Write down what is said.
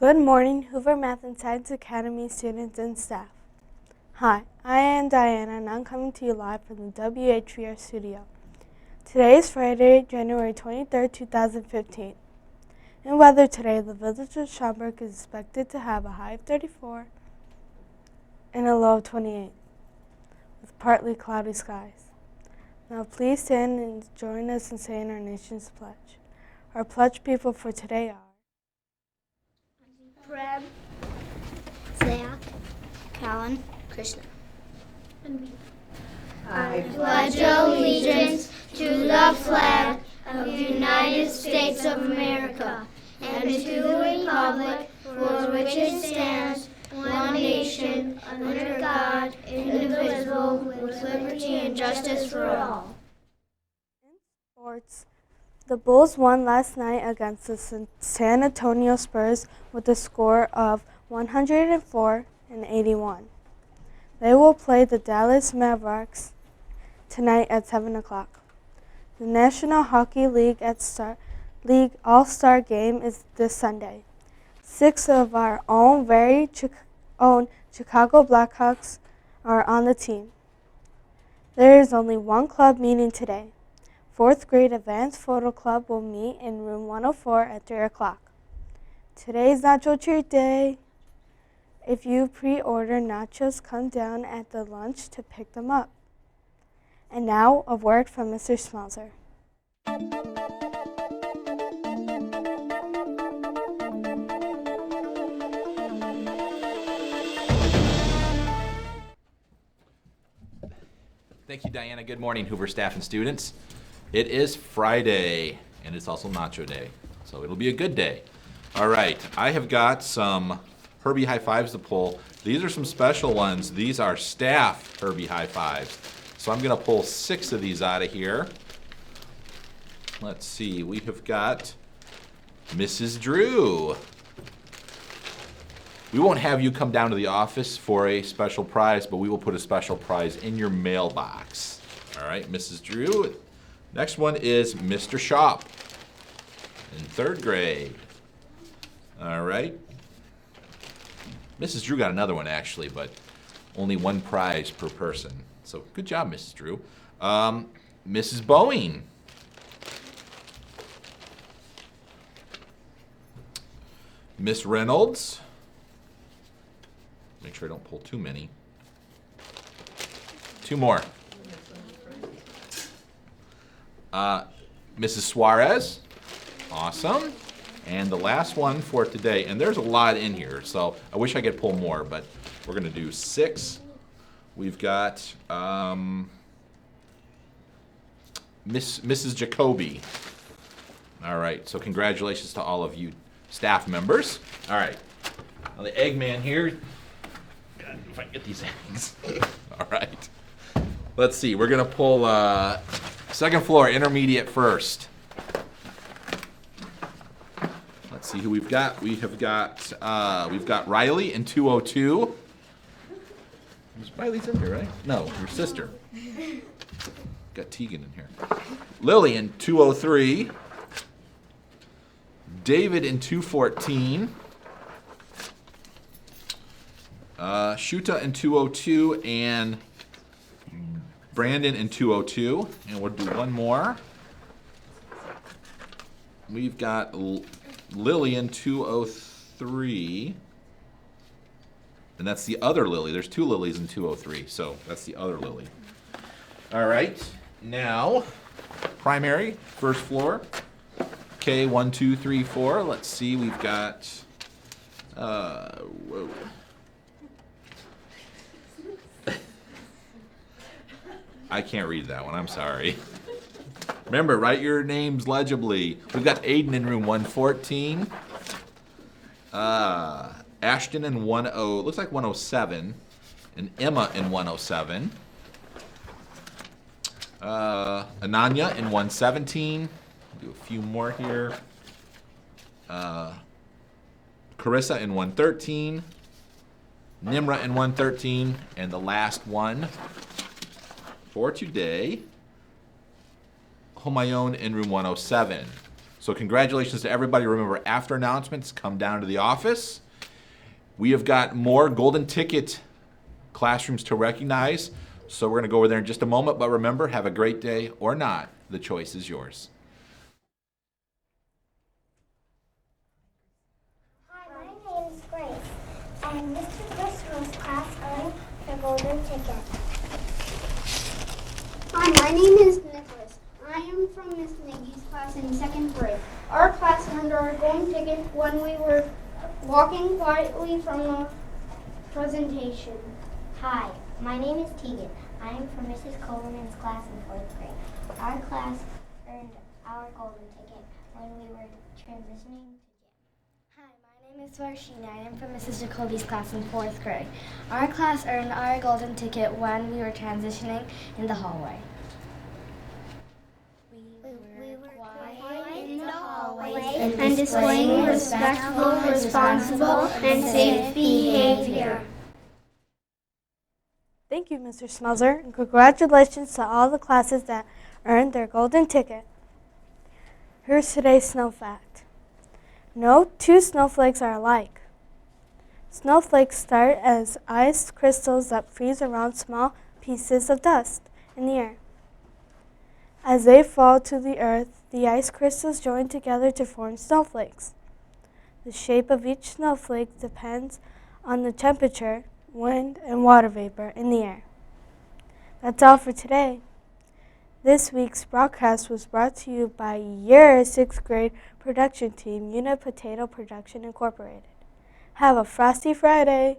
Good morning, Hoover Math and Science Academy students and staff. Hi, I am Diana and I'm coming to you live from the WHVR studio. Today is Friday, January 23rd, 2015. In weather today, the village of Schaumburg is expected to have a high of 34 and a low of 28 with partly cloudy skies. Now please stand and join us in saying our nation's pledge. Our pledge people for today are Prem, Zach, Callan, Krishna. I pledge allegiance to the flag of the United States of America and to the republic for which it stands, one nation, under God, indivisible, with liberty and justice for all. in sports. The Bulls won last night against the San Antonio Spurs with a score of 104-81. They will play the Dallas Mavericks tonight at 7 o'clock. The National Hockey League All-Star Game is this Sunday. 6 of our own own Chicago Blackhawks are on the team. There is only one club meeting today. 4th grade Advanced Photo Club will meet in room 104 at 3 o'clock. Today is Nacho Treat Day. If you pre-order nachos, come down at the lunch to pick them up. And now, a word from Mr. Smelser. Thank you, Diana. Good morning, Hoover staff and students. It is Friday, and it's also Nacho Day, so it'll be a good day. All right, I have got some Herbie High Fives to pull. These are some special ones. These are staff Herbie High Fives. So I'm going to pull 6 of these out of here. Let's see, we have got Mrs. Drew. We won't have you come down to the office for a special prize, but we will put a special prize in your mailbox. All right, Mrs. Drew. Next one is Mr. Shop in 3rd grade. All right. Mrs. Drew got another one, actually, but only one prize per person. So good job, Mrs. Drew. Mrs. Boeing. Miss Reynolds. Make sure I don't pull too many. 2 more. Mrs. Suarez. Awesome. And the last one for today, and there's a lot in here, so I wish I could pull more, but we're going to do 6. We've got Mrs. Jacoby. All right, so congratulations to all of you staff members. All right, now the Eggman here. God, if I can get these eggs. All right. Let's see, we're going to pull 2nd floor intermediate first. Let's see who we've got. We've got Riley in 202. Riley's in here, right? No, your sister. Got Tegan in here. Lily in 203. David in 214. Shuta in 202 and Brandon in 202. And we'll do one more. We've got Lily in 203. And that's the other Lily. There's 2 Lilies in 203, so that's the other Lily. All right, now, primary, 1st floor. Okay, 1, 2, 3, 4. Let's see, we've got, whoa. I can't read that one, I'm sorry. Remember, write your names legibly. We've got Aiden in room 114. Ashton in 10, looks like 107. And Emma in 107. Ananya in 117. Do a few more here. Carissa in 113. Nimra in 113. And the last one for today, Homayon in room 107. So congratulations to everybody. Remember, after announcements, come down to the office. We have got more golden ticket classrooms to recognize, so we're going to go over there in just a moment. But remember, have a great day or not. The choice is yours. Hi, my name is Grace, and Mr. Griswold's class earned the golden ticket. Hi, my name is Nicholas. I am from Miss Nagy's class in second grade. Our class earned our golden ticket when we were walking quietly from the presentation. Hi, my name is Tegan. I am from Mrs. Coleman's class in 4th grade. Our class earned our golden ticket when we were transitioning to gym. Hi, my name is Varshina. I am from Mrs. Jacoby's class in 4th grade. Our class earned our golden ticket when we were transitioning in the hallway. We were quiet in the hallways And displaying respectful, responsible, and safe behavior. Thank you, Mr. Smelzer, and congratulations to all the classes that earned their golden ticket. Here's today's snow fact. No two snowflakes are alike. Snowflakes start as ice crystals that freeze around small pieces of dust in the air. As they fall to the earth, the ice crystals join together to form snowflakes. The shape of each snowflake depends on the temperature, wind, and water vapor in the air. That's all for today. This week's broadcast was brought to you by your 6th grade production team, Unit Potato Production Incorporated. Have a frosty Friday.